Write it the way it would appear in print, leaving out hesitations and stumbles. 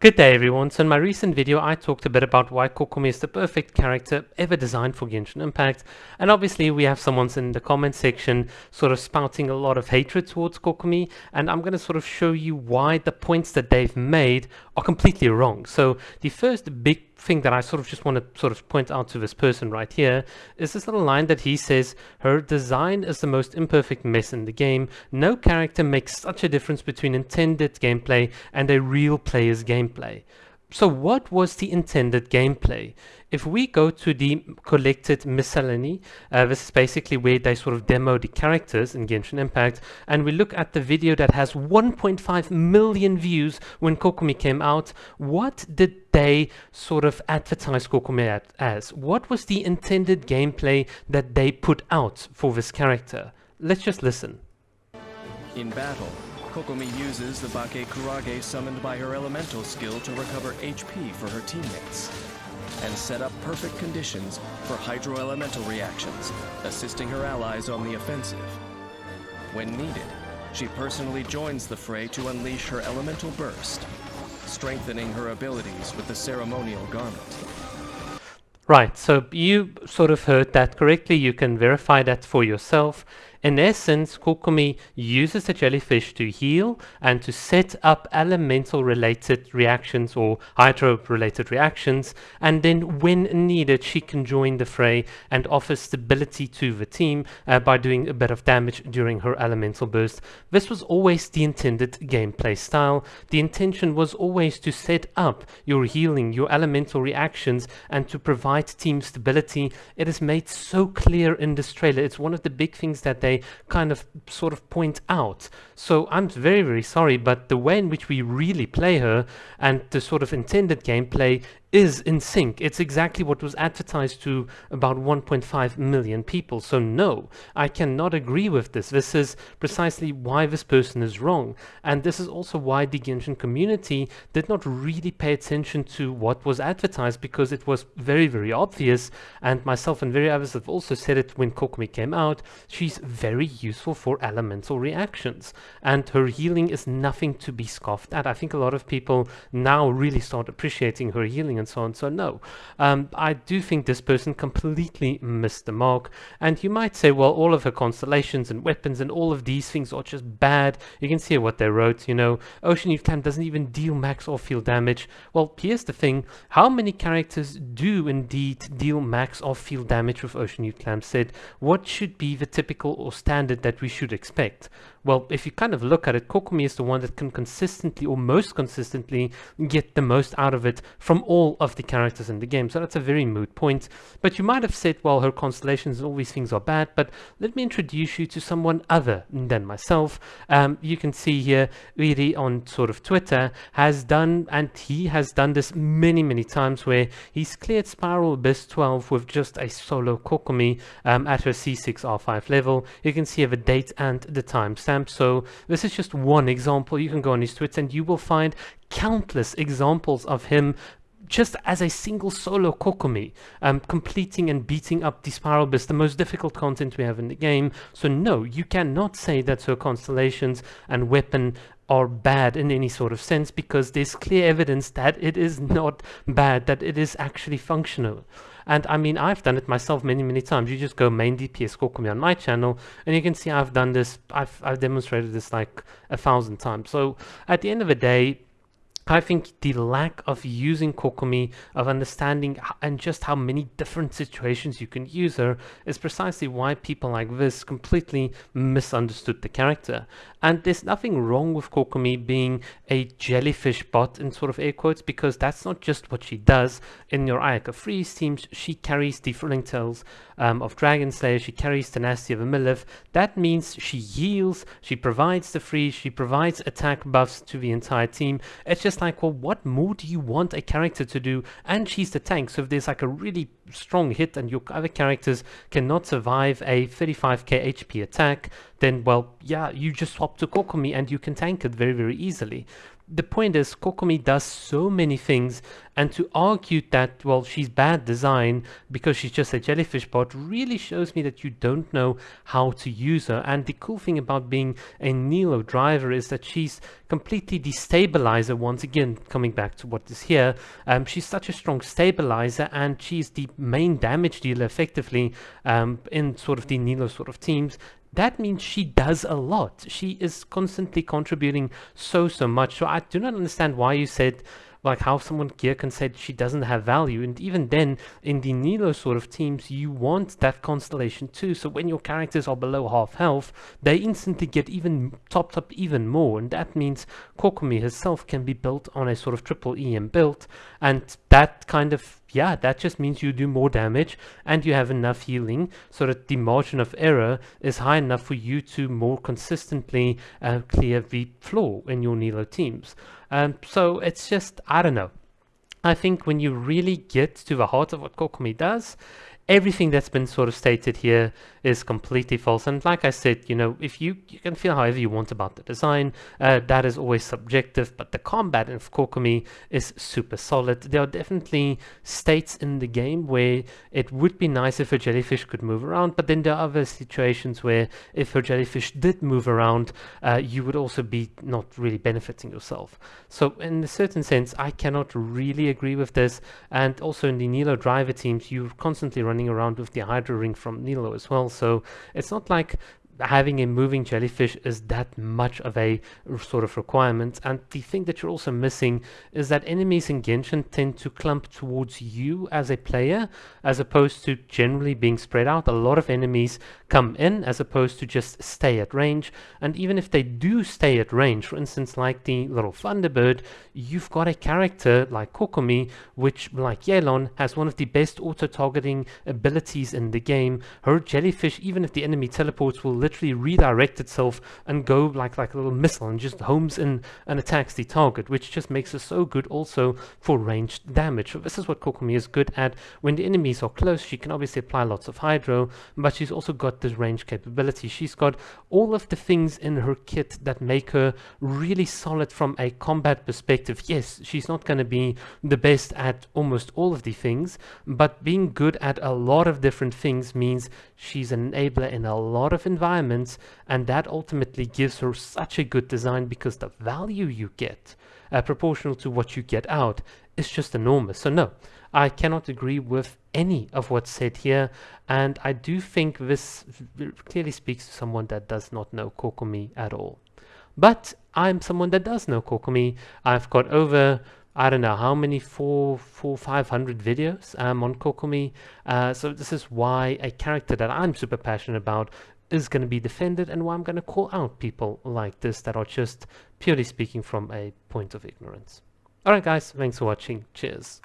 Good day everyone, so in my recent video I talked a bit about why Kokomi is the perfect character ever designed for Genshin Impact, and obviously we have someone in the comment section sort of spouting a lot of hatred towards Kokomi, and I'm going to sort of show you why the points that they've made are completely wrong. So the first big thing that I sort of just want to sort of point out to this person right here is this little line that he says, her design is the most imperfect mess in the game. No character makes such a difference between intended gameplay and a real player's gameplay. So what was the intended gameplay? If we go to the collected miscellany, this is basically where they sort of demo the characters in Genshin Impact, and we look at the video that has 1.5 million views when Kokomi came out. What did they sort of advertise Kokomi as? What was the intended gameplay that they put out for this character? Let's just listen. In battle, Kokomi uses the Bake Kurage summoned by her elemental skill to recover HP for her teammates, and set up perfect conditions for hydro-elemental reactions, assisting her allies on the offensive. When needed, she personally joins the fray to unleash her elemental burst, strengthening her abilities with the ceremonial garment. Right, so you sort of heard that correctly. You can verify that for yourself. In essence, Kokomi uses the jellyfish to heal and to set up elemental related reactions or hydro related reactions, and then when needed she can join the fray and offer stability to the team by doing a bit of damage during her elemental burst. This was always the intended gameplay style. The intention was always to set up your healing, your elemental reactions, and to provide team stability. It is made so clear in this trailer. It's one of the big things that they kind of sort of point out. So I'm very, very sorry, but the way in which we really play her and the sort of intended gameplay is in sync. It's exactly what was advertised to about 1.5 million people. So no, I cannot agree with this. This is precisely why this person is wrong. And this is also why the Genshin community did not really pay attention to what was advertised, because it was very, very obvious. And myself and very others have also said it when Kokomi came out. She's very useful for elemental reactions, and her healing is nothing to be scoffed at. I think a lot of people now really start appreciating her healing and so on. So no, I do think this person completely missed the mark. And you might say, well, all of her constellations and weapons and all of these things are just bad. You can see what they wrote, you know, Ocean Youth Clan doesn't even deal max or field damage. Well, here's the thing, how many characters do indeed deal max or field damage with Ocean Youth Clan said? What should be the typical or standard that we should expect? Well, if you kind of look at it, Kokomi is the one that can consistently or most consistently get the most out of it from all of the characters in the game. So that's a very moot point. But you might have said, well, her constellations and all these things are bad, but let me introduce you to someone other than myself. You can see here, Uri on sort of Twitter has done, and he has done this many, many times, where he's cleared Spiral Abyss 12 with just a solo Kokomi at her C6 R5 level. You can see the date and the timestamp. So this is just one example. You can go on his Twitter and you will find countless examples of him just as a single solo Kokomi, completing and beating up the Spiral Abyss, the most difficult content we have in the game. So no, you cannot say that her constellations and weapon are bad in any sort of sense, because there's clear evidence that it is not bad, that it is actually functional. And I mean, I've done it myself many, many times. You just go main DPS Kokomi on my channel and you can see I've done this, I've demonstrated this like 1,000 times. So at the end of the day, I think the lack of using Kokomi, of understanding and just how many different situations you can use her, is precisely why people like this completely misunderstood the character. And there's nothing wrong with Kokomi being a jellyfish bot in sort of air quotes, because that's not just what she does. In your Ayaka Freeze teams, she carries the Thrilling Tales of Dragon Slayer, she carries Tenacity of a Millif. That means she heals, she provides the freeze, she provides attack buffs to the entire team. It's just like, well, what more do you want a character to do? And she's the tank, so if there's like a really strong hit and your other characters cannot survive a 35k HP attack, then well, yeah, you just swap to Kokomi and you can tank it very, very easily. the point is, Kokomi does so many things, and to argue that, well, she's bad design because she's just a jellyfish bot really shows me that you don't know how to use her. And the cool thing about being a Nilo driver is that she's completely destabilizer. Once again, coming back to what is here, she's such a strong stabilizer, and she's the main damage dealer effectively in sort of the Nilo sort of teams. That means she does a lot. She is constantly contributing so much. So I do not understand why you said, like, how someone here can say she doesn't have value. And even then, in the Nilo sort of teams, you want that constellation too. So when your characters are below half health, they instantly get even topped up even more. And that means Kokomi herself can be built on a sort of triple EM build. And that kind of, yeah, that just means you do more damage and you have enough healing so that the margin of error is high enough for you to more consistently clear the floor in your Nilo teams. So it's just, I don't know. I think when you really get to the heart of what Kokomi does, everything that's been sort of stated here is completely false. And like I said, you know, if you can feel however you want about the design, that is always subjective, but the combat of Kokomi is super solid. There are definitely states in the game where it would be nice if a jellyfish could move around, but then there are other situations where if her jellyfish did move around, you would also be not really benefiting yourself. So in a certain sense, I cannot really agree with this. And also in the Nilo driver teams, you're constantly running around with the Hydro Ring from Nilo as well, so it's not like having a moving jellyfish is that much of a sort of requirement. And the thing that you're also missing is that enemies in Genshin tend to clump towards you as a player, as opposed to generally being spread out. A lot of enemies come in as opposed to just stay at range. And even if they do stay at range, for instance, like the little Thunderbird, you've got a character like Kokomi, which, like Yelan, has one of the best auto-targeting abilities in the game. Her jellyfish, even if the enemy teleports, will literally redirect itself and go like a little missile and just homes in and attacks the target, which just makes her so good also for ranged damage. So this is what Kokomi is good at. When the enemies are close, she can obviously apply lots of Hydro, but she's also got this range capability. She's got all of the things in her kit that make her really solid from a combat perspective. Yes, she's not going to be the best at almost all of the things, but being good at a lot of different things means she's an enabler in a lot of environments, and that ultimately gives her such a good design because the value you get, proportional to what you get out, is just enormous. So no, I cannot agree with any of what's said here, and I do think this clearly speaks to someone that does not know Kokomi at all. But I'm someone that does know Kokomi. I've got over, I don't know how many, 500 videos on Kokomi. So this is why a character that I'm super passionate about is going to be defended, and why I'm going to call out people like this that are just purely speaking from a point of ignorance. Alright guys, thanks for watching. Cheers.